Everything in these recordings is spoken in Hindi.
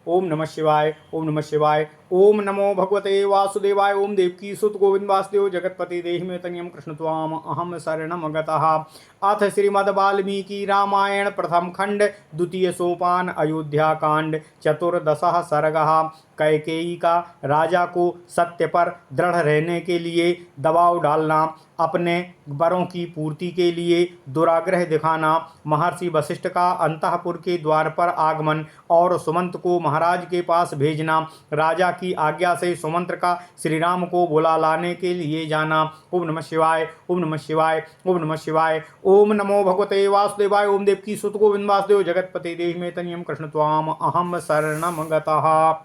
ओम नमः शिवाय। ओम नमः शिवाय। ओम नमो भगवते वासुदेवाय। ओम देवकी सुत गोविंद वासुदेव जगतपति देहि में तनियम कृष्ण त्वाम अहम शरणम गतः। अथ श्रीमद् वाल्मीकि रामायण प्रथम खंड द्वितीय सोपान अयोध्या कांड चतुर्दशः सर्गः। कैकेयी का राजा को सत्य पर दृढ़ रहने के लिए दबाव डालना, अपने वरों की पूर्ति के लिए दुराग्रह दिखाना, महर्षि वशिष्ठ का अंतःपुर के द्वार पर आगमन और सुमंत को महाराज के पास भेजना, राजा की आज्ञा से सुमंत्र का श्री राम को बुला लाने के लिए जाना। ओम नमः शिवाय। ओम नमः शिवाय। ओम नमः शिवाय। ओम नमो भगवते वासुदेवाय। ओम देवकी सुत गोविंद वासुदेव जगतपति देहि में तनियम कृष्ण त्वाम अहम शरणम गतः।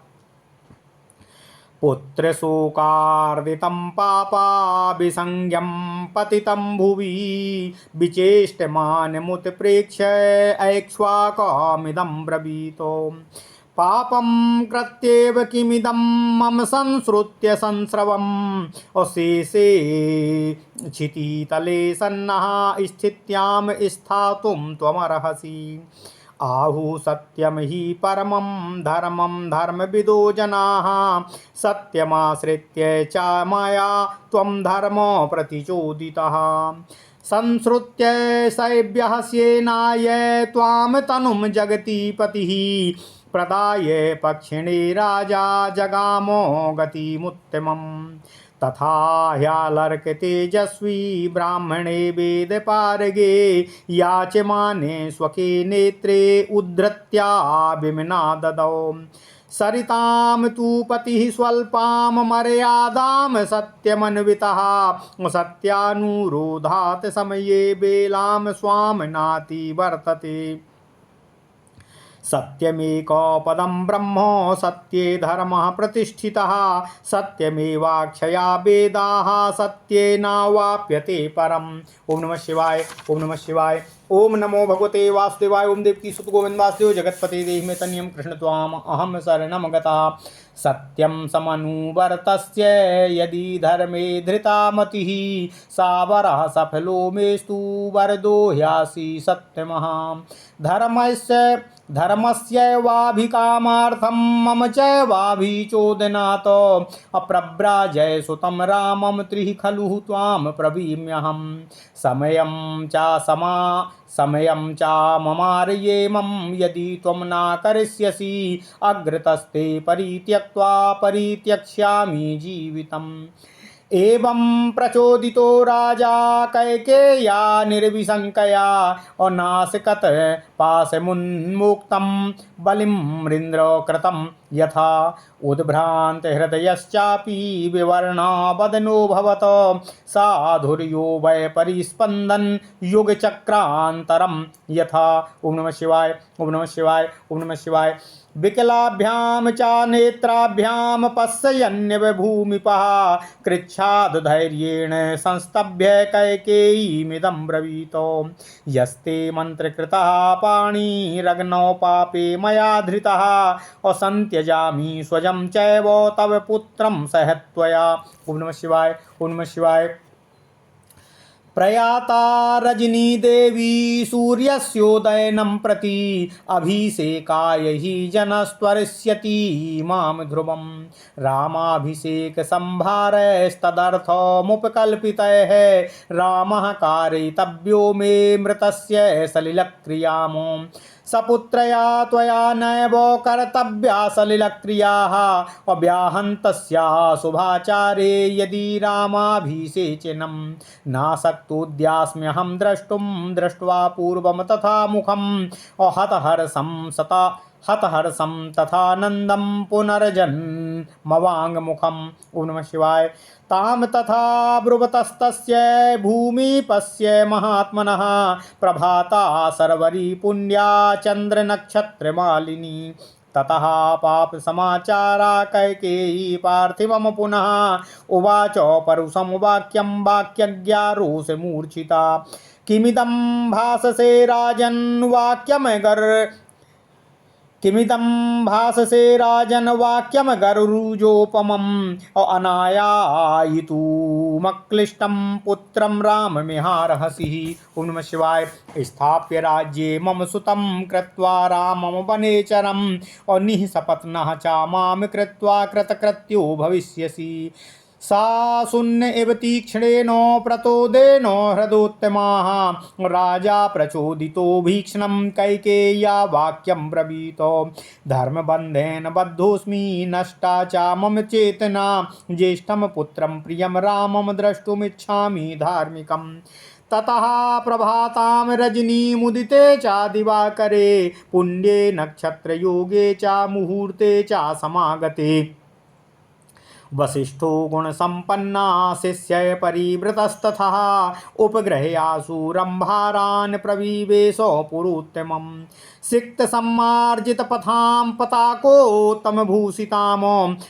पुत्रशोकार्दितं पापाभिसंज्ञं पतितं भुवि विचेष्टमानमुत्प्रेक्ष्य ऐक्ष्वाकमिदं ब्रवीतो। पापं कृत्येव किमिदं मम संसृत्य संस्रवम् अशेषे क्षितितले सन्नः स्थित्यां स्थातुं त्वमर्हसि। आहु सत्यम ही परमं धर्मं धर्मविदो जनाः सत्यमाश्रित्य च मया त्वं धर्मो प्रतिचोदितः। संसृत्य सैभ्यः सेनाय त्वां तनुं जगति पतिः प्रदाय पक्षिणे राजा जगामो गतिमुत्तमम्। तथा ह्यालर्क तेजस्वी ब्राह्मणे वेद पारगे याचमाने स्वके नेत्रे उद्धृत्या विमना ददौ। सरितां तु पतिः स्वल्पां मर्यादां सत्यमन्वितः सत्यानुरोधात् समये बेलां स्वां नाति वर्तते। सत्यमेक पदं ब्रह्म सत्ये धर्मः प्रतिष्ठितः सत्यमेवाक्षया वेदाः सत्येनावाप्यते परम्। ओम नमः शिवाय। ओम नमः शिवाय। ओम नमो भगवते वासुदेवाय। ओम देवकी सुत गोविंद वासुदेव जगतपति देहि में तनियम कृष्ण त्वाम अहम शरणम गतः। सत्यं समनुवर्तस्य यदि धर्मे धृता मतिः सा वरः सफलो मेस्तु वरदो ह्यासि सत्यमः। धर्मस्यैवाभिकामार्थं मम चैवाभिचोदनात् अप्रव्राजय सुतं रामं त्रिः खलु त्वां प्रवीम्यहम्। समयं च ममार्येमं यदि त्वं न करिष्यसि अग्रतस्ते परित्यक्त्वा परित्यक्ष्यामि जीवितम्। एवं प्रचोदितो राजा कैकेय्या निर्विशंकया अनासकत पाशमुन्मुक्तं बलिमृन्द्र कृतं यथा। उद्भ्रांत हृदयश्चापि विवर्णा वदनो भवत साधुर्यो वै परिस्पन्दन् युगचक्रान्तरं यथा। ओम नमः शिवाय। ओम नमः शिवाय। ओम नमः शिवाय। विकलाभ्यां च नेत्राभ्यां पश्यन्यव भूमिपः कृच्छाद धैर्येण संस्तभ्य कैकेयीमिदं ब्रवीतो। यस्ते मन्त्रकृतः पाणिरग्नौ पापे मया धृतः असन्त्यजामि स्वजं चैव तव पुत्रं सहत्वया। ओम नमः शिवाय। ओम नमः शिवाय। प्रयाता रजनी देवी सूर्यस्योदयनं प्रति अभिषेकाय हि जनस्त्वरिष्यति मां ध्रुवं। रामाभिषेक संभारस्तदर्थमुपकल्पितः रामः कारयितव्यो मे मृतस्य सलिलक्रियाम्। सपुत्रया त्वया नैव कर्तव्या सलिलक्रियाः अव्याहन्तस्याः शुभाचारे यदि रामाभिषेचनं। नासक्तोऽद्यास्म्यहं द्रष्टुं दृष्ट्वा पूर्वं तथा मुखम् हतहर्षं तथानन्दं पुनर्जन्मवाङ्मुखम्। ओम नमः शिवाय। ताम तथा ब्रुवतस्तस्य भूमिपस्य महात्मनः प्रभाता सर्वरी पुण्या चन्द्रनक्षत्रमालिनी। ततः पाप समाचारा कैकेयी पार्थिवं पुनः उवाच परुषं वाक्यं वाक्यज्ञा रोषमूर्छिता। किमिदं भाससे राजन् किमिदं भाससे राजन वाक्यम गरुरुजोपमम् अनायायितुमक्लिष्टं पुत्रं राममिहारहसि। ओम नमः शिवाय। स्थाप्य राज्ये मम सुतं कृत्वा रामम वनेचरम् निःसपत्नः च मां कृत्वा कृतकृत्यो भविष्यसि। सा शून्य इव तीक्ष्णेन प्रतोदेन हृदोत्तमाः राजा प्रचोदितो भीक्ष्णं कैकेय्या वाक्यं ब्रवीत। धर्मबन्धेन बद्धोऽस्मि नष्टा च मम चेतना ज्येष्ठं पुत्रं प्रियं रामं द्रष्टुमिच्छामि धार्मिकम्। ततः प्रभातां रजनीमुदिते च दिवाकरे पुण्ये नक्षत्रयोगे च मुहूर्ते च समागते। वसिष्ठो गुणसम्पन्ना शिष्य परिवृतस्तथा उपग्रहयासु रम्भारान् प्रविवेश पुरोत्तमम्। सिक्तसम्मार्जितपथां पताकोत्तमभूषितां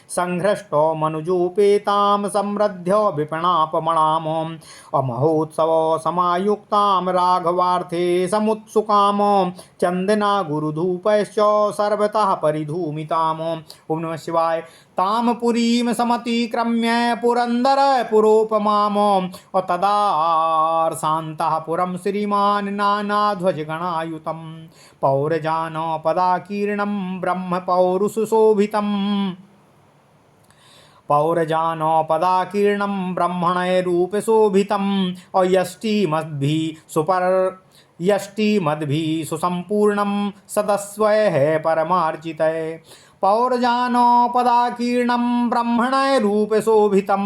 संहृष्टो मनुजोपेतां समृद्ध्य विपणापमणाम् अमहोत्सव समायुक्तां राघवार्थे समुत्सुकां चन्दना गुरुधूपश्च सर्वतः परिधूमिताम्। ओम नमः शिवाय। ताम पुरीं समतिक्रम्य पुरंदर पुरोपमां तदार्शान्तः पुरं श्रीमान् नानाध्वजगणायुतं पौरजानपदाकीर्णं ब्रह्मपौरुषशोभितम् पौरजानपदाकीर्णं ब्रह्मणैरूपशोभितम् यष्टिमद्भिः सुसम्पूर्णं सदस्वैः परमार्चितये। पौरजानपदाकीर्णं ब्रह्मणैरूपशोभितं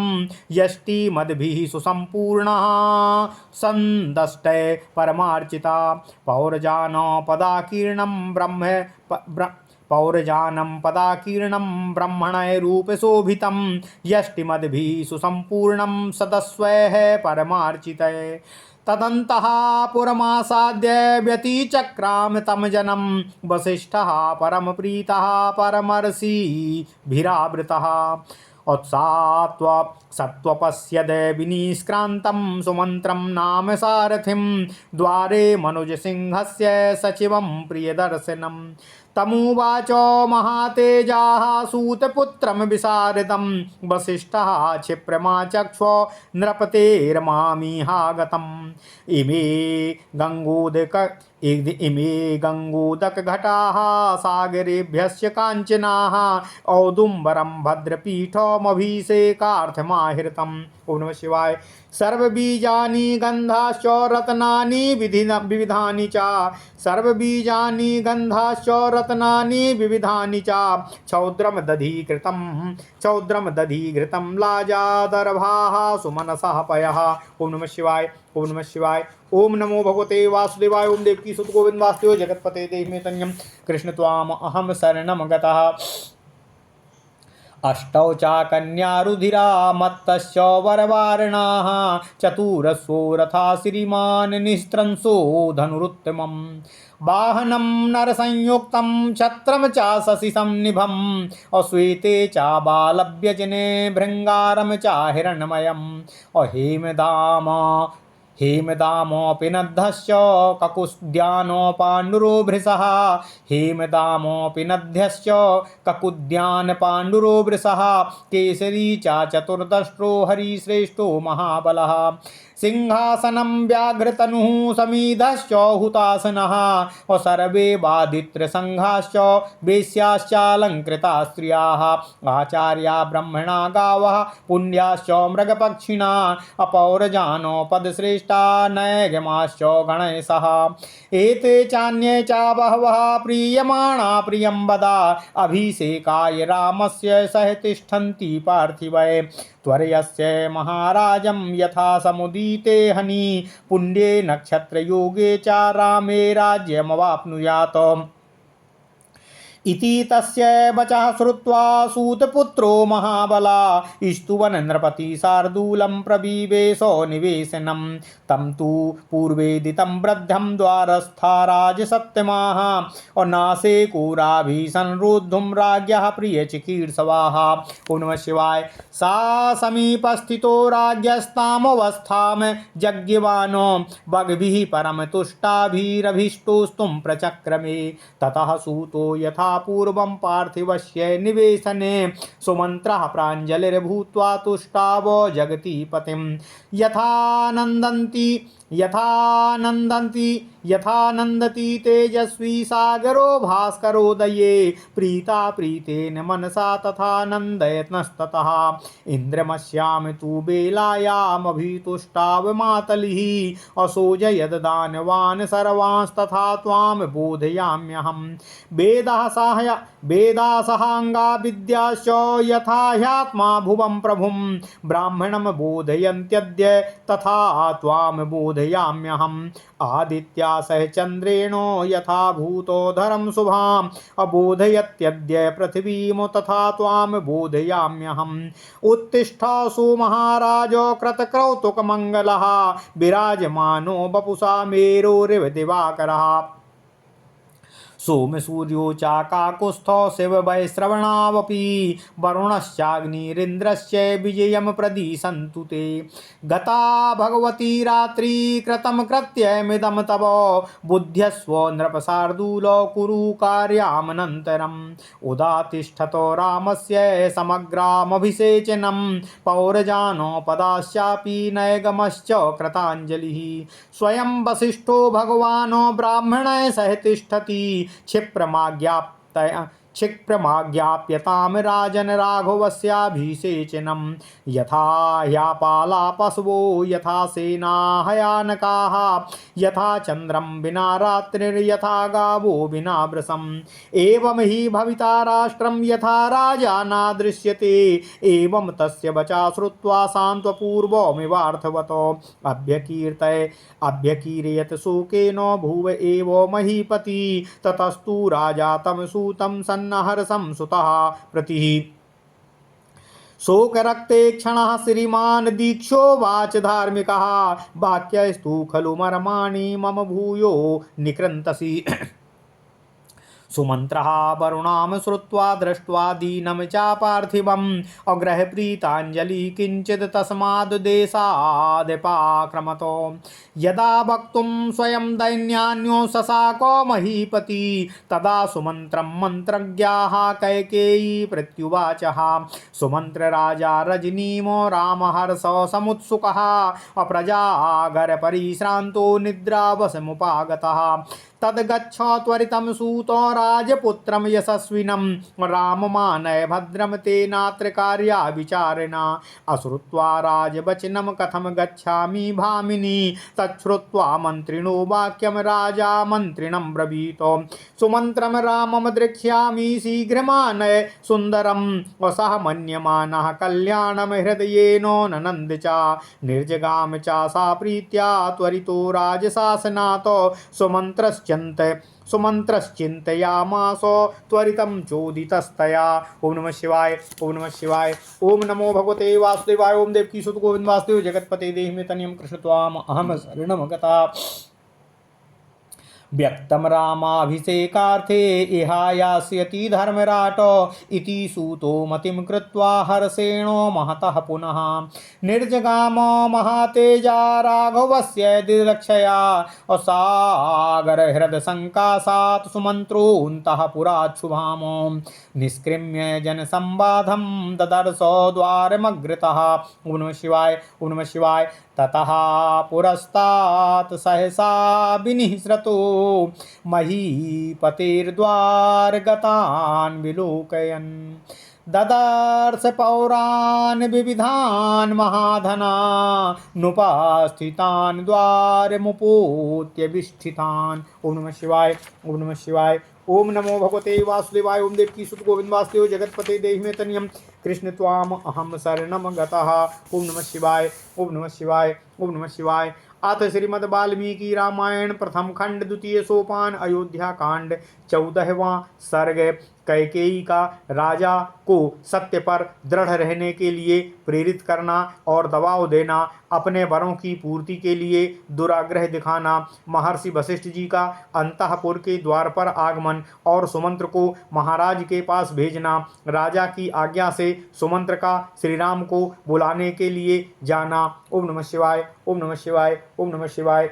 यष्टिमद्भिः सुसम्पूर्णः सन्दष्टै परमार्चिता। पौरजानं पदाकीर्णं ब्रह्मणैरूपशोभितं यष्टिमद्भिः सुसम्पूर्णं सदस्वैः परमार्चितये। तदन्तः पुरमासाद्य व्यतिचक्राम तं जनं वसिष्ठः परमप्रीतः परमर्षिभिरावृतः उत्सात्व सत्वपश्यद विनिष्क्रान्तं सुमन्त्रं नाम सारथिं द्वारे मनुजसिंहस्य सचिवं प्रियदर्शनं। तमुवाच महातेजाः सूतपुत्रं विशारदं वसिष्ठः क्षिप्रमाचक्ष नृपतेर्मामिहागतम्। इमे गङ्गोदकघटाः सागरेभ्यश्च काञ्चनाः औदुम्बरं भद्रपीठमभिषेकार्थमाहृतम्। ओम नमः शिवाय। सर्वबीजानि गन्धाश्च रत्नानि विविधानि च सर्वबीजानि गन्धाश्च रत्नानि विविधानि च क्षौद्रं दधीघृतं लाजादर्भाः सुमनसः पयः। ओम नमः शिवाय। ओम नमः शिवाय। ओम नमो भगवते वासुदेवाय। ओम देवकी सुत गोविंद वासुदेव जगत्पते देहि तन्यं कृष्ण त्वाम अहम शरणं गतः। अष्टौ च कन्यारुधिरा मत्तश्च वरवारणाः चतुरस्वो रथा श्रीमान् निस्त्रंसो धनुरुत्तमम्। वाहनं नरसंयुक्तं छत्रं च शशिसंनिभम् अश्वेते च बालव्यजने भृङ्गारं च हिरण्मयम् हेमदामोऽपिनद्धश्च ककुद्यानो पाण्डुरो भृशः हेमदामोऽपिनद्यश्च ककुद्यान पाण्डुरो वृषः केसरी च चतुर्दष्ट्रो हरिश्रेष्ठो महाबलः सिंहासनं व्याघ्रतनुः समीधश्च हुतासनः सर्वे वादित्रसङ्घाश्च वेश्याश्चालङ्कृता स्त्रियाः आचार्या ब्रह्मणा गावः पुण्याश्च मृगपक्षिणा अपौरजानो पदश्रेष्ठा नैगमाश्च गणेशः। एते चान्ये च बहवः प्रीयमाणा प्रियं वदा अभिषेकाय रामस्य सह तिष्ठन्ति पार्थिवै। त्वरयस्य महाराजं यथा समुदीते हनि पुण्ये नक्षत्रयोगे च रामे राज्यमवाप्नुयात्। इति तस्य वचः श्रुत्वा सूतपुत्रो महाबला स्तुवन् नृपति शार्दूलं प्रविवेश निवेशनं। तं तु पूर्वेदितं वृद्धं द्वारस्था राजसत्यमाः नासे कोराभिसंरोद्धुं राज्ञः प्रियचिकीर्षवाः। ओम नमः शिवाय। सा समीपस्थितो राज्ञस्तामवस्थां जज्ञवान् भग्भिः परमतुष्टाभिरभीष्टोस्तुं प्रचक्रमे। ततः सूतो यथा पूर्वं पार्थिवस्य निवेशने सुमन्त्रः प्राञ्जलिर्भूत्वा तुष्टावो जगति पतिं यथा नन्दति तेजस्वी सागरो भास्करोदये प्रीता प्रीतेन मनसा तथा नन्दयत्नस्ततः इन्द्रमस्यां तु बेलायामभितुष्टावमातलिः असोजयद् दानवान् सर्वांस्तथा त्वां बोधयाम्यहं वेदासहाङ्गा विद्याश्च यथा ह्यात्मा भुवं प्रभुं ब्राह्मणं बोधयन्त्यद्य तथा त्वां बोधयाम्यहम् आदित्या सह चन्द्रेण यथा भूतोधरं शुभाम् अबोधयत्यद्य पृथिवीं तथा त्वां बोधयाम्यहम् उत्तिष्ठ सुमहाराज कृतकौतुकमङ्गलः विराजमानो वपुषा मेरोरिव दिवाकरः सोम सूर्यो चाकाकुस्थो शिव वैश्रवणावपि वरुणश्चाग्निरिन्द्रश्च विजयं प्रदिशन्तु ते गता भगवती रात्रि कृतं कृत्यमिदं तव बुद्ध्यस्व नृपशार्दूल कुरु कार्यामनन्तरम् उदातिष्ठतो रामस्य समग्रामभिषेचनं पौरजानोपदाश्चापि नैगमश्च कृताञ्जलिः स्वयं वसिष्ठो भगवान् ब्राह्मणैः सह तिष्ठति क्षिप्रमाज्ञाप्यतां राजन राघवस्याभिषेचनं यथा ह्यापाला पशवो यथा सेना हयानकाः यथा चन्द्रं विना रात्रिर्यथा गावो विना वृषम् एवं हि भविता राष्ट्रं यथा राजा न दृश्यते एवं तस्य वचा श्रुत्वा सान्त्वपूर्वमिवार्थवतो अभ्यकीर्यत शोकेन भुव एव महीपति ततस्तु राजा तं सूतं सन्नहर्षं सुतः प्रतिः शोकरक्ते क्षणः श्रीमान् दीक्षो वाच धार्मिकः वाक्यस्तु खलु मर्माणि मम भूयो निकृन्तसि सुमन्त्रः वरुणां श्रुत्वा दृष्ट्वा दीनं चापार्थिवम् अग्रहप्रीताञ्जलिः किञ्चित् तस्माद्देशादपाक्रमतो यदा वक्तुं स्वयं दैन्यान्यो ससाको महीपति तदा सुमन्त्रं मन्त्रज्ञाः कैकेयी प्रत्युवाचः सुमन्त्रराजा रजनीमो रामहर्ष समुत्सुकः अप्रजागरपरिश्रान्तो निद्रावशमुपागतः तद्गच्छ त्वरितं सूतो राजपुत्रं यशस्विनं राममानय भद्रं तेनात्र कार्या विचारिणा अश्रुत्वा राजवचनं कथं गच्छामि भामिनी तच्छ्रुत्वा मन्त्रिणो वाक्यं राजा मन्त्रिणं ब्रवीतो सुमन्त्रं रामं द्रक्ष्यामि शीघ्रमानय सुन्दरं वसः मन्यमानः कल्याणं हृदयेन ननन्द च निर्जगाम च सा प्रीत्या त्वरितो राजशासनात् सुमन्त्रश्चिन्तयामास त्वरितं चोदितस्तया ओम नमः शिवाय ओम नमः शिवाय ओम नमो भगवते वासुदेवाय ओम देवकीसुत गोविंद वासुदेव जगत्पते देहि मे तनियं कृष्ण त्वाम अहम शरणं गता व्यक्तं रामाभिषेकार्थे इहायास्यति धर्मराट इति सूतो मतिं कृत्वा हर्षेणो महतः पुनः निर्जगाम महातेजा राघवस्य दिदक्षया असागरहृदसङ्काशात् सुमन्त्रोऽन्तः पुराच्छुभाम निष्क्रिम्य जनसंवादं ददर्श द्वारमग्रतः ओम नमः शिवाय ओम नमः शिवाय ततः पुरस्तात् सहसा विनिसृतो महीपतिर्द्वारगतान् विलोकयन् ददर्श पौरान् विविधान् महाधनानुपस्थितान् द्वारमुपोत्यभिष्ठितान् ओम नमः शिवाय ओम नमः शिवाय ओम नमो भगवते वासुदेवाय ओम देवकीसुत गोविंद वासुदेव जगत्पते देहि मे तनियं कृष्ण त्वाम अहम शरणं गतः ओम नमः शिवाय ओम नमः शिवाय ओम नमः शिवाय अथ श्रीमद् वाल्मीकि रामायण प्रथम खंड द्वितीय सोपान अयोध्या कांड 14वां सर्ग कैकेयी का राजा को सत्य पर दृढ़ रहने के लिए प्रेरित करना और दबाव देना, अपने वरों की पूर्ति के लिए दुराग्रह दिखाना, महर्षि वशिष्ठ जी का अंतःपुर के द्वार पर आगमन और सुमंत्र को महाराज के पास भेजना, राजा की आज्ञा से सुमंत्र का श्री राम को बुलाने के लिए जाना। ओम नमः शिवाय ओम नमः शिवाय ओम नमः शिवाय।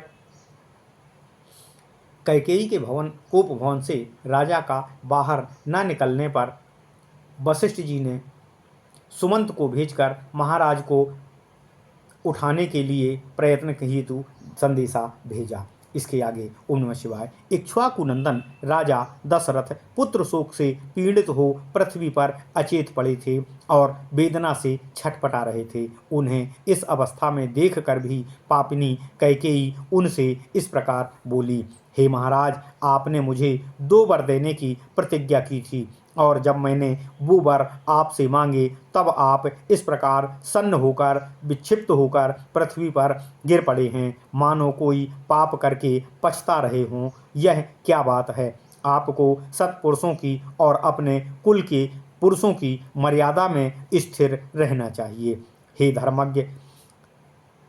कैकेयी के कोप भवन से राजा का बाहर न निकलने पर वशिष्ठ जी ने सुमंत को भेजकर महाराज को उठाने के लिए प्रयत्न हेतु संदेशा भेजा। इसके आगे ओम नमः शिवाय। इक्ष्वाकु नंदन राजा दशरथ पुत्र शोक से पीड़ित हो पृथ्वी पर अचेत पड़े थे और वेदना से छटपटा रहे थे। उन्हें इस अवस्था में देखकर भी पापिनी कैकेयी उनसे इस प्रकार बोली, हे महाराज, आपने मुझे 2 वर देने की प्रतिज्ञा की थी और जब मैंने वो वर आपसे मांगे तब आप इस प्रकार सन्न होकर विक्षिप्त होकर पृथ्वी पर गिर पड़े हैं, मानो कोई पाप करके पछता रहे हों। यह क्या बात है? आपको सत्पुरुषों की और अपने कुल के पुरुषों की मर्यादा में स्थिर रहना चाहिए। हे धर्मज्ञ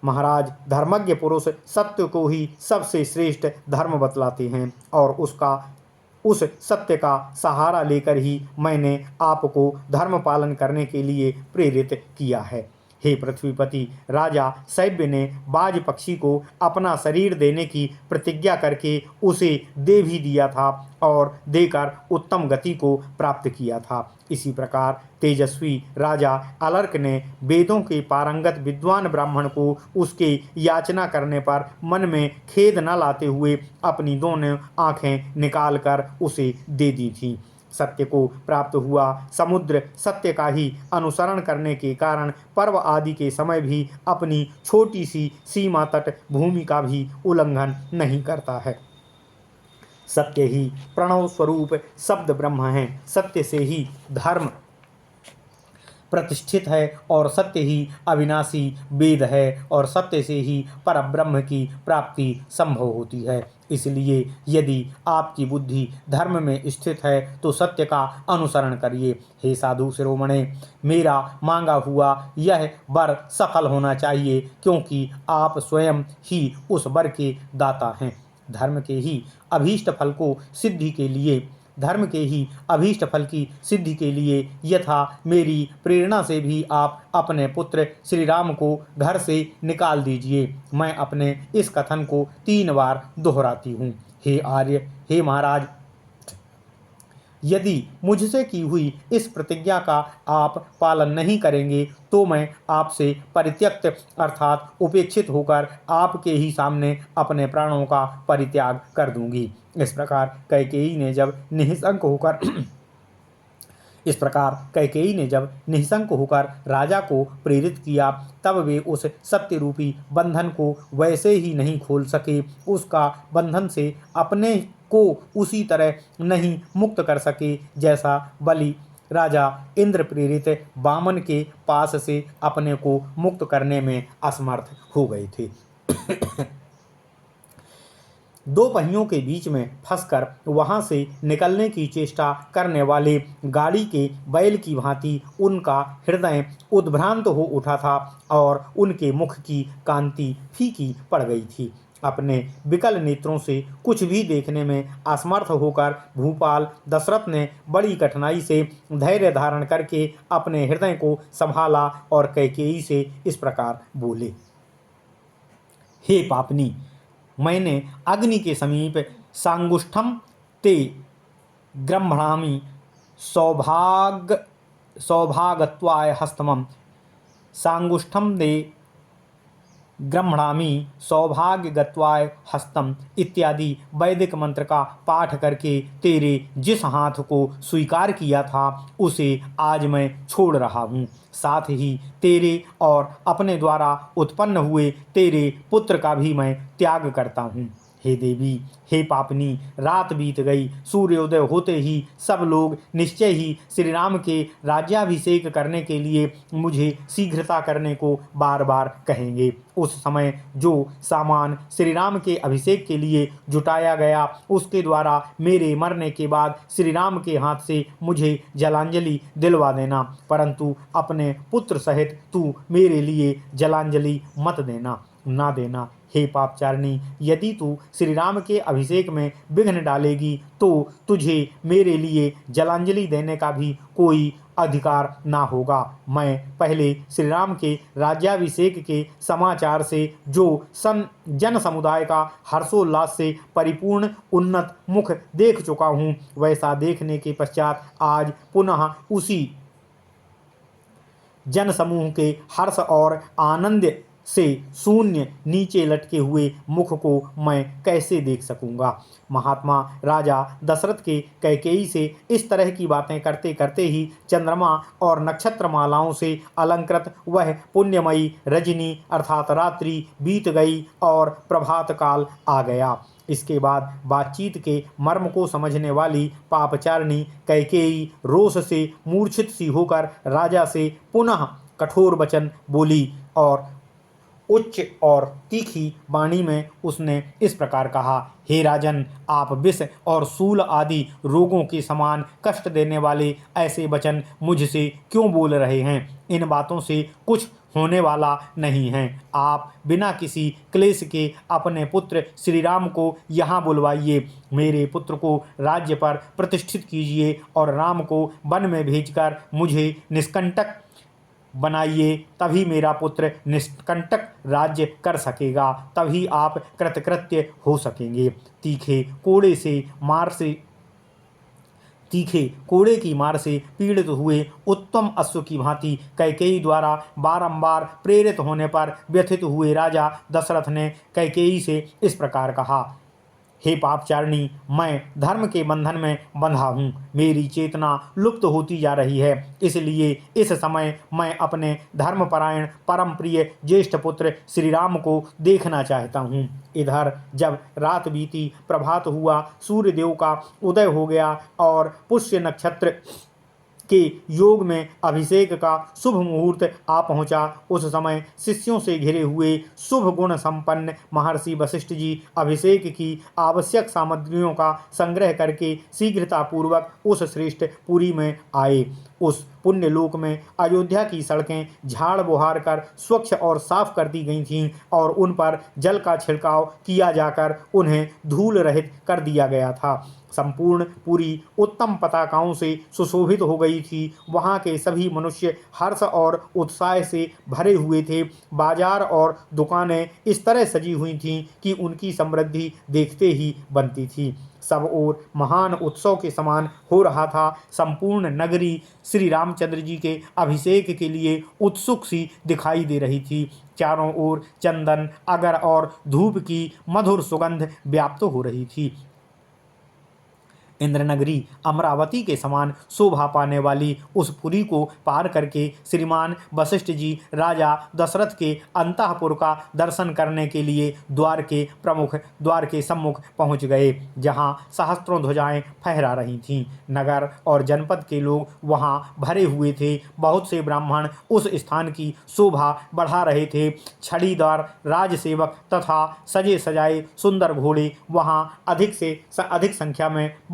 महाराज, धर्मज्ञ पुरुष सत्य को ही सबसे श्रेष्ठ धर्म बतलाते हैं और उस सत्य का सहारा लेकर ही मैंने आपको धर्म पालन करने के लिए प्रेरित किया है। हे पृथ्वीपति, राजा शैब्य ने बाज पक्षी को अपना शरीर देने की प्रतिज्ञा करके उसे दे भी दिया था और देकर उत्तम गति को प्राप्त किया था। इसी प्रकार तेजस्वी राजा अलर्क ने वेदों के पारंगत विद्वान ब्राह्मण को उसके याचना करने पर मन में खेद न लाते हुए अपनी दोनों आंखें निकालकर उसे दे दी थीं। सत्य को प्राप्त हुआ समुद्र सत्य का ही अनुसरण करने के कारण पर्व आदि के समय भी अपनी छोटी सी सीमा तट भूमि का भी उल्लंघन नहीं करता है। सत्य ही प्रणव स्वरूप शब्द ब्रह्म है। सत्य से ही धर्म प्रतिष्ठित है और सत्य ही अविनाशी वेद है और सत्य से ही परब्रह्म की प्राप्ति संभव होती है। इसलिए यदि आपकी बुद्धि धर्म में स्थित है तो सत्य का अनुसरण करिए। हे साधु शिरोमणे, मेरा मांगा हुआ यह वर सफल होना चाहिए क्योंकि आप स्वयं ही उस वर के दाता हैं। धर्म के ही अभीष्ट फल की सिद्धि के लिए यथा मेरी प्रेरणा से भी आप अपने पुत्र श्री राम को घर से निकाल दीजिए। मैं अपने इस कथन को 3 बार दोहराती हूँ। हे आर्य, हे महाराज, यदि मुझसे की हुई इस प्रतिज्ञा का आप पालन नहीं करेंगे तो मैं आपसे परित्यक्त अर्थात उपेक्षित होकर आपके ही सामने अपने प्राणों का परित्याग कर दूंगी। इस प्रकार कैकेयी ने जब निःशंक होकर राजा को प्रेरित किया तब वे उस सत्य रूपी बंधन को वैसे ही नहीं खोल सके, उसका बंधन से अपने को उसी तरह नहीं मुक्त कर सके जैसा बलि राजा इंद्र प्रेरित वामन के पास से अपने को मुक्त करने में असमर्थ हो गए थे। 2 पहियों के बीच में फंसकर वहां से निकलने की चेष्टा करने वाले गाड़ी के बैल की भांति उनका हृदय उद्भ्रांत हो उठा था और उनके मुख की कांति फीकी पड़ गई थी। अपने विकल नेत्रों से कुछ भी देखने में असमर्थ होकर भूपाल दशरथ ने बड़ी कठिनाई से धैर्य धारण करके अपने हृदय को संभाला और कैकेयी से इस प्रकार बोले, हे पापनी, मैंने अग्नि के समीप सांगुष्ठम ते गृह्णामि सौभागत्वाय हस्तमं सांगुष्ठम दे गृह्णामि सौभाग्यगत्वाय हस्तम इत्यादि वैदिक मंत्र का पाठ करके तेरे जिस हाथ को स्वीकार किया था उसे आज मैं छोड़ रहा हूँ। साथ ही तेरे और अपने द्वारा उत्पन्न हुए तेरे पुत्र का भी मैं त्याग करता हूँ। हे देवी, हे पापनी, रात बीत गई। सूर्योदय होते ही सब लोग निश्चय ही श्री राम के राज्याभिषेक करने के लिए मुझे शीघ्रता करने को बार बार कहेंगे। उस समय जो सामान श्री राम के अभिषेक के लिए जुटाया गया उसके द्वारा मेरे मरने के बाद श्री राम के हाथ से मुझे जलांजलि दिलवा देना, परंतु अपने पुत्र सहित तू मेरे लिए जलांजलि मत देना, ना देना। हे पापचारिणी, यदि तू श्री राम के अभिषेक में विघ्न डालेगी तो तुझे मेरे लिए जलांजलि देने का भी कोई अधिकार ना होगा। मैं पहले श्री राम के राज्याभिषेक के समाचार से जो जन समुदाय का हर्षोल्लास से परिपूर्ण उन्नत मुख देख चुका हूँ, वैसा देखने के पश्चात आज पुनः उसी जन समूह के हर्ष और आनंद से शून्य नीचे लटके हुए मुख को मैं कैसे देख सकूंगा। महात्मा राजा दशरथ के कैकेयी से इस तरह की बातें करते करते ही चंद्रमा और नक्षत्र मालाओं से अलंकृत वह पुण्यमयी रजनी अर्थात रात्रि बीत गई और प्रभात काल आ गया। इसके बाद बातचीत के मर्म को समझने वाली पापचारिणी कैकेयी रोष से मूर्छित सी होकर राजा से पुनः कठोर वचन बोली और उच्च और तीखी वाणी में उसने इस प्रकार कहा, हे राजन, आप विष और शूल आदि रोगों के समान कष्ट देने वाले ऐसे वचन मुझसे क्यों बोल रहे हैं? इन बातों से कुछ होने वाला नहीं है। आप बिना किसी क्लेश के अपने पुत्र श्री राम को यहाँ बुलवाइए, मेरे पुत्र को राज्य पर प्रतिष्ठित कीजिए और राम को वन में भेजकर मुझे निष्कंटक बनाइए। तभी मेरा पुत्र निष्कंटक राज्य कर सकेगा, तभी आप कृतकृत्य हो सकेंगे। तीखे कोड़े की मार से पीड़ित हुए उत्तम अश्व की भांति कैकेयी द्वारा बारंबार प्रेरित होने पर व्यथित हुए राजा दशरथ ने कैकेयी से इस प्रकार कहा, हे पापचारिणी, मैं धर्म के बंधन में बंधा हूँ, मेरी चेतना लुप्त होती जा रही है, इसलिए इस समय मैं अपने धर्मपरायण परम प्रिय ज्येष्ठ पुत्र श्री राम को देखना चाहता हूँ। इधर जब रात बीती, प्रभात हुआ, सूर्यदेव का उदय हो गया और पुष्य नक्षत्र के योग में अभिषेक का शुभ मुहूर्त आ पहुंचा। उस समय शिष्यों से घिरे हुए शुभ गुण संपन्न महर्षि वशिष्ठ जी अभिषेक की आवश्यक सामग्रियों का संग्रह करके शीघ्रतापूर्वक उस श्रेष्ठ पुरी में आए। उस पुण्यलोक में अयोध्या की सड़कें झाड़ बुहार कर स्वच्छ और साफ कर दी गई थीं और उन पर जल का छिड़काव किया जाकर उन्हें धूल रहित कर दिया गया था। संपूर्ण पुरी उत्तम पताकाओं से सुशोभित हो गई थी। वहाँ के सभी मनुष्य हर्ष और उत्साह से भरे हुए थे। बाजार और दुकानें इस तरह सजी हुई थीं कि उनकी समृद्धि देखते ही बनती थी। सब ओर महान उत्सव के समान हो रहा था। संपूर्ण नगरी श्री रामचंद्र जी के अभिषेक के लिए उत्सुक सी दिखाई दे रही थी। चारों ओर चंदन, अगर और धूप की मधुर सुगंध व्याप्त हो रही थी। इंद्रनगरी अमरावती के समान शोभा पाने वाली उस पुरी को पार करके श्रीमान वशिष्ठ जी राजा दशरथ के अंतःपुर का दर्शन करने के लिए द्वार के सम्मुख पहुंच गए, जहां सहस्त्रों ध्वजाएं फहरा रही थीं। नगर और जनपद के लोग वहां भरे हुए थे। बहुत से ब्राह्मण उस स्थान की शोभा बढ़ा रहे थे। छड़ीदार राजसेवक तथा सजे सजाए सुंदर घोड़े वहां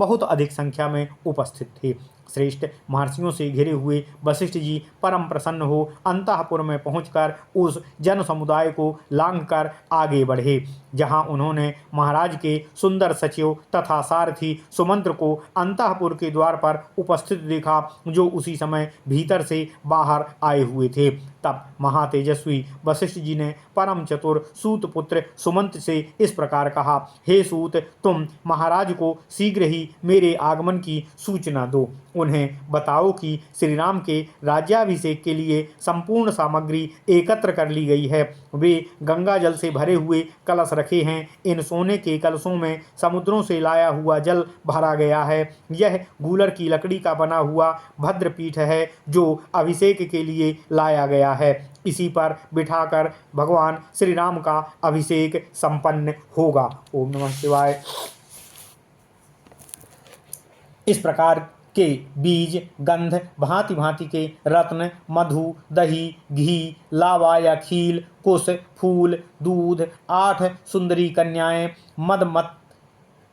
बहुत अधिक संख्या में उपस्थित थे। श्रेष्ठ महर्षियों से घिरे हुए वशिष्ठ जी परम प्रसन्न हो अंतःपुर में पहुंचकर उस जन समुदाय को लांघकर आगे बढ़े, जहां उन्होंने महाराज के सुंदर सचिव तथा सारथी सुमंत्र को अंतःपुर के द्वार पर उपस्थित देखा, जो उसी समय भीतर से बाहर आए हुए थे। तब महातेजस्वी वशिष्ठ जी ने परम चतुर सूत पुत्र सुमंत से इस प्रकार कहा, हे सूत, तुम महाराज को शीघ्र ही मेरे आगमन की सूचना दो। उन्हें बताओ कि श्री राम के राज्याभिषेक के लिए संपूर्ण सामग्री एकत्र कर ली गई है। वे गंगा जल से भरे हुए कलश रखे हैं। इन सोने के कलशों में समुद्रों से लाया हुआ जल भरा गया है। यह गूलर की लकड़ी का बना हुआ भद्रपीठ है जो अभिषेक के लिए लाया गया है। इसी पर बिठाकर भगवान श्री राम का अभिषेक संपन्न होगा। ओम नमः शिवाय। इस प्रकार के बीज, गंध, भांति भांति के रत्न, मधु, दही, घी, लावा या खील, कुश, फूल, दूध, 8 सुंदरी कन्याएं, मदमत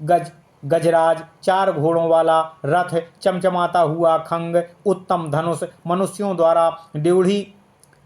गजराज, 4 घोड़ों वाला रथ, चमचमाता हुआ खंग, उत्तम धनुष, मनुष्यों द्वारा ड्योढ़ी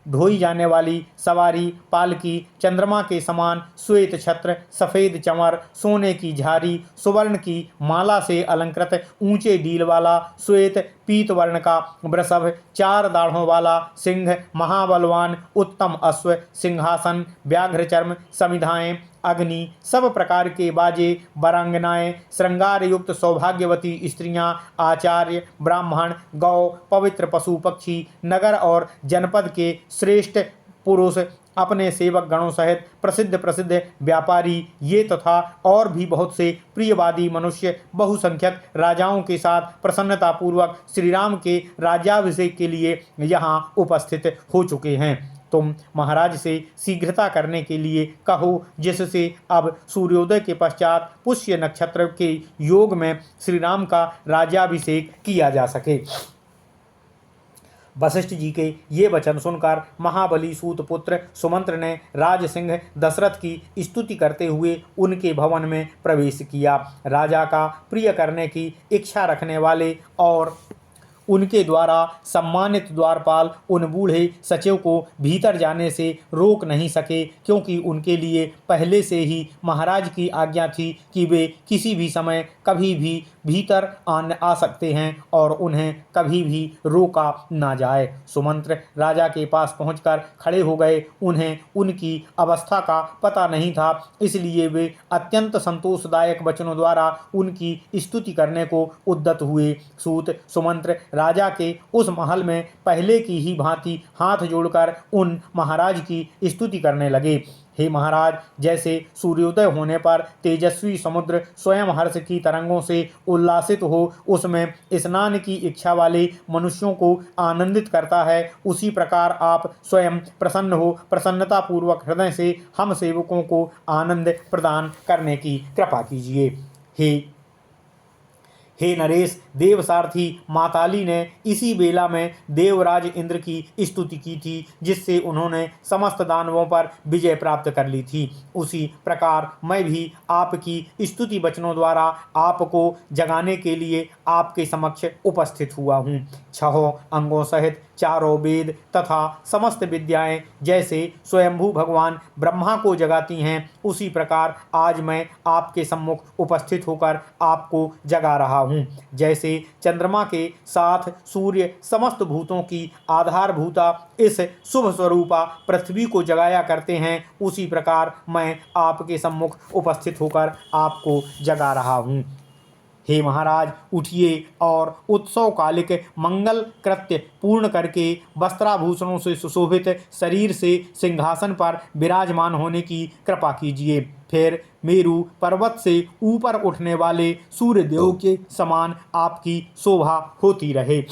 ढोई जाने वाली सवारी, पालकी, चंद्रमा के समान श्वेत छत्र, सफ़ेद चंवर, सोने की झारी, सुवर्ण की माला से अलंकृत ऊंचे डील वाला श्वेत पीत वर्ण का वृषभ, 4 दाढ़ों वाला सिंह, महाबलवान उत्तम अश्व, सिंहासन, व्याघ्र चर्म, समिधाएं, अग्नि, सब प्रकार के बाजे, वरांगनाएं, श्रृंगार युक्त सौभाग्यवती स्त्रियां, आचार्य, ब्राह्मण, गौ, पवित्र पशु पक्षी, नगर और जनपद के श्रेष्ठ पुरुष, अपने सेवक गणों सहित प्रसिद्ध व्यापारी, ये तथा और भी बहुत से प्रियवादी मनुष्य बहुसंख्यक राजाओं के साथ प्रसन्नतापूर्वक श्री राम के राज्याभिषेक के लिए यहाँ उपस्थित हो चुके हैं। तुम महाराज से शीघ्रता करने के लिए कहो, जिससे अब सूर्योदय के पश्चात पुष्य नक्षत्र के योग में श्री राम का राज्याभिषेक किया जा सके। वशिष्ठ जी के ये वचन सुनकर महाबली सूत पुत्र सुमंत्र ने राज सिंह दशरथ की स्तुति करते हुए उनके भवन में प्रवेश किया। राजा का प्रिय करने की इच्छा रखने वाले और उनके द्वारा सम्मानित द्वारपाल उन बूढ़े सचिव को भीतर जाने से रोक नहीं सके, क्योंकि उनके लिए पहले से ही महाराज की आज्ञा थी कि वे किसी भी समय कभी भी भीतर आ सकते हैं और उन्हें कभी भी रोका ना जाए। सुमंत्र राजा के पास पहुंचकर खड़े हो गए। उन्हें उनकी अवस्था का पता नहीं था, इसलिए वे अत्यंत संतोषदायक वचनों द्वारा उनकी स्तुति करने को उद्यत हुए। सूत सुमंत्र राजा के उस महल में पहले की ही भांति हाथ जोड़कर उन महाराज की स्तुति करने लगे। हे महाराज, जैसे सूर्योदय होने पर तेजस्वी समुद्र स्वयं हर्ष की तरंगों से उल्लासित हो उसमें स्नान की इच्छा वाले मनुष्यों को आनंदित करता है, उसी प्रकार आप स्वयं प्रसन्न हो प्रसन्नतापूर्वक हृदय से हम सेवकों को आनंद प्रदान करने की कृपा कीजिए। हे नरेश, देवसारथी माताली ने इसी बेला में देवराज इंद्र की स्तुति की थी, जिससे उन्होंने समस्त दानवों पर विजय प्राप्त कर ली थी। उसी प्रकार मैं भी आपकी स्तुति वचनों द्वारा आपको जगाने के लिए आपके समक्ष उपस्थित हुआ हूँ। 6 अंगों सहित 4 वेद तथा समस्त विद्याएं जैसे स्वयंभू भगवान ब्रह्मा को जगाती हैं, उसी प्रकार आज मैं आपके सम्मुख उपस्थित होकर आपको जगा रहा हूँ। जैसे चंद्रमा के साथ सूर्य समस्त भूतों की आधारभूता इस शुभ स्वरूपा पृथ्वी को जगाया करते हैं, उसी प्रकार मैं आपके सम्मुख उपस्थित होकर आपको जगा रहा हूँ। हे महाराज, उठिए और उत्सव कालिक मंगल कृत्य पूर्ण करके वस्त्राभूषणों से सुशोभित शरीर से सिंहासन पर विराजमान होने की कृपा कीजिए। फिर मेरु पर्वत से ऊपर उठने वाले सूर्यदेव के समान आपकी शोभा होती रहे।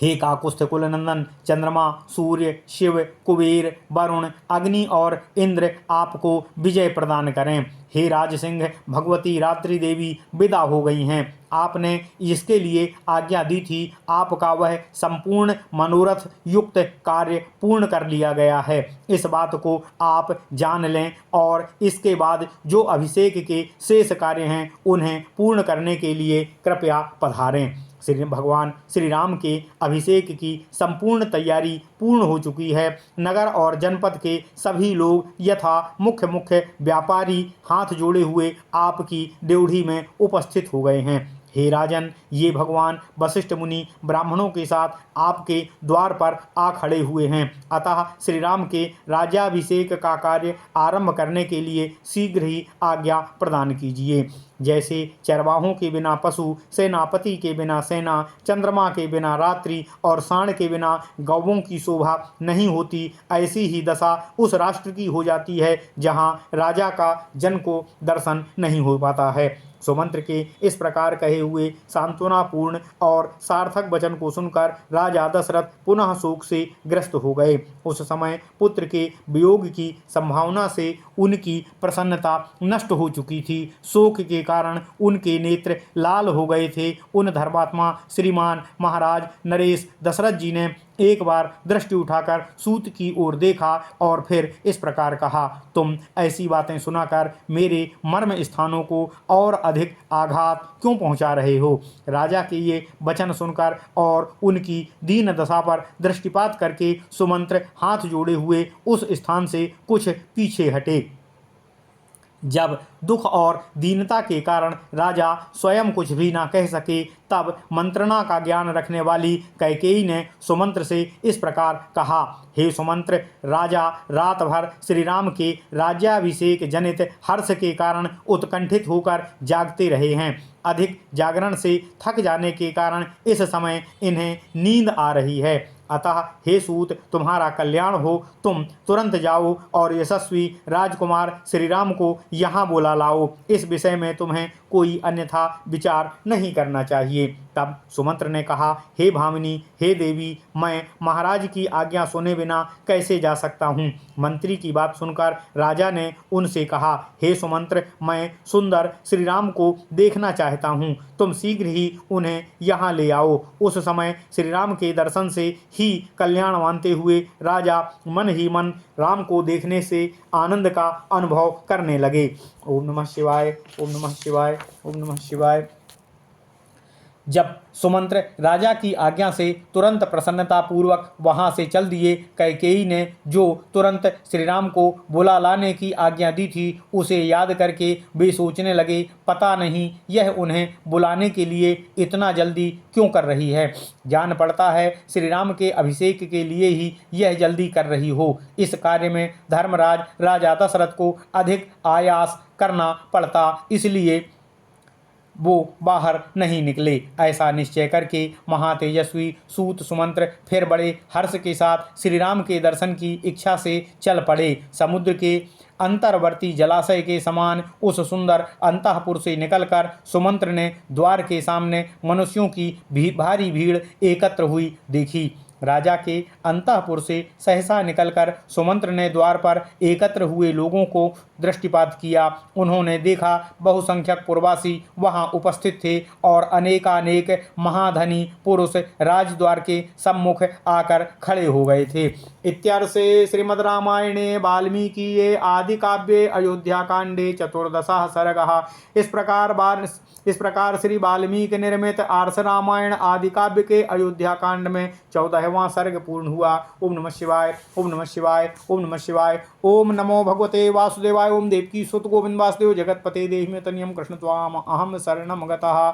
हे काकुस्थ कुल नंदन, चंद्रमा, सूर्य, शिव, कुबेर, वरुण, अग्नि और इंद्र आपको विजय प्रदान करें। हे राज सिंह, भगवती रात्रि देवी विदा हो गई हैं। आपने जिसके लिए आज्ञा दी थी, आपका वह संपूर्ण मनोरथ युक्त कार्य पूर्ण कर लिया गया है। इस बात को आप जान लें और इसके बाद जो अभिषेक के शेष कार्य हैं उन्हें पूर्ण करने के लिए कृपया पधारें। श्री भगवान श्री राम के अभिषेक की संपूर्ण तैयारी पूर्ण हो चुकी है। नगर और जनपद के सभी लोग यथा मुख्य व्यापारी हाथ जोड़े हुए आपकी ड्योढ़ी में उपस्थित हो गए हैं। हे राजन, ये भगवान वशिष्ठ मुनि ब्राह्मणों के साथ आपके द्वार पर आ खड़े हुए हैं, अतः श्री राम के राज्याभिषेक का कार्य आरंभ करने के लिए शीघ्र ही आज्ञा प्रदान कीजिए। जैसे चरवाहों के बिना पशु, सेनापति के बिना सेना, चंद्रमा के बिना रात्रि और सांड के बिना गौवों की शोभा नहीं होती, ऐसी ही दशा उस राष्ट्र की हो जाती है जहाँ राजा का जन को दर्शन नहीं हो पाता है। सुमंत्र के इस प्रकार कहे हुए सांत्वनापूर्ण और सार्थक वचन को सुनकर राजा दशरथ पुनः शोक से ग्रस्त हो गए। उस समय पुत्र के वियोग की संभावना से उनकी प्रसन्नता नष्ट हो चुकी थी। शोक के कारण उनके नेत्र लाल हो गए थे। उन धर्मात्मा श्रीमान महाराज नरेश दशरथ जी ने एक बार दृष्टि उठाकर सूत की ओर देखा और फिर इस प्रकार कहा, तुम ऐसी बातें सुनाकर मेरे मर्म स्थानों को और अधिक आघात क्यों पहुंचा रहे हो? राजा के ये वचन सुनकर और उनकी दीन दशा पर दृष्टिपात करके सुमंत्र हाथ जोड़े हुए उस स्थान से कुछ पीछे हटे। जब दुख और दीनता के कारण राजा स्वयं कुछ भी ना कह सके, तब मंत्रणा का ज्ञान रखने वाली कैकेयी ने सुमंत्र से इस प्रकार कहा, हे सुमंत्र, राजा रात भर श्री राम के राज्याभिषेक जनित हर्ष के कारण उत्कंठित होकर जागते रहे हैं। अधिक जागरण से थक जाने के कारण इस समय इन्हें नींद आ रही है। अतः हे सूत, तुम्हारा कल्याण हो, तुम तुरंत जाओ और यशस्वी राजकुमार श्री राम को यहाँ बुला लाओ। इस विषय में तुम्हें कोई अन्यथा विचार नहीं करना चाहिए। तब सुमंत्र ने कहा, हे भामिनी, हे देवी, मैं महाराज की आज्ञा सुने बिना कैसे जा सकता हूँ। मंत्री की बात सुनकर राजा ने उनसे कहा, हे सुमंत्र, मैं सुंदर श्री राम को देखना चाहता हूँ, तुम शीघ्र ही उन्हें यहाँ ले आओ। उस समय श्री राम के दर्शन से ही कल्याण मानते हुए राजा मन ही मन राम को देखने से आनंद का अनुभव करने लगे। ओम नमः शिवाय, ओम नमः शिवाय, ओम नमः शिवाय। जब सुमंत्र राजा की आज्ञा से तुरंत प्रसन्नता पूर्वक वहां से चल दिए, कैकेयी ने जो तुरंत श्री राम को बुला लाने की आज्ञा दी थी, उसे याद करके वे सोचने लगे, पता नहीं यह उन्हें बुलाने के लिए इतना जल्दी क्यों कर रही है। जान पड़ता है श्री राम के अभिषेक के लिए ही यह जल्दी कर रही हो। इस कार्य में धर्मराज राजा दशरथ को अधिक आयास करना पड़ता, इसलिए वो बाहर नहीं निकले। ऐसा निश्चय करके महातेजस्वी सूत सुमंत्र फिर बड़े हर्ष के साथ श्री राम के दर्शन की इच्छा से चल पड़े। समुद्र के अंतर्वर्ती जलाशय के समान उस सुंदर अंतःपुर से निकलकर सुमंत्र ने द्वार के सामने मनुष्यों की भारी भीड़ एकत्र हुई देखी। राजा के अंतःपुर से सहसा निकलकर सुमंत्र ने द्वार पर एकत्र हुए लोगों को दृष्टिपात किया। उन्होंने देखा बहुसंख्यक पुरवासी वहां उपस्थित थे और अनेकानेक महाधनी पुरुष राजद्वार के सम्मुख आकर खड़े हो गए थे। इत्यार्षे श्रीमद् रामायणे वाल्मीकिये आदि काव्ये अयोध्या कांडे 14 सर्गः। इस प्रकार श्री वाल्मीकि निर्मित आर्ष रामायण आदि काव्य के अयोध्या कांड में 14वां सर्ग पूर्ण हुआ। ओम नमः शिवाय, ओम नमः शिवाय, ओम नमः शिवाय। ओम नमो भगवते वासुदेवाय। ओम देवकी सुत गोविंद वासुदेव जगतपते देहिमे तनियम कृष्ण त्वाम अहम शरणम गतः।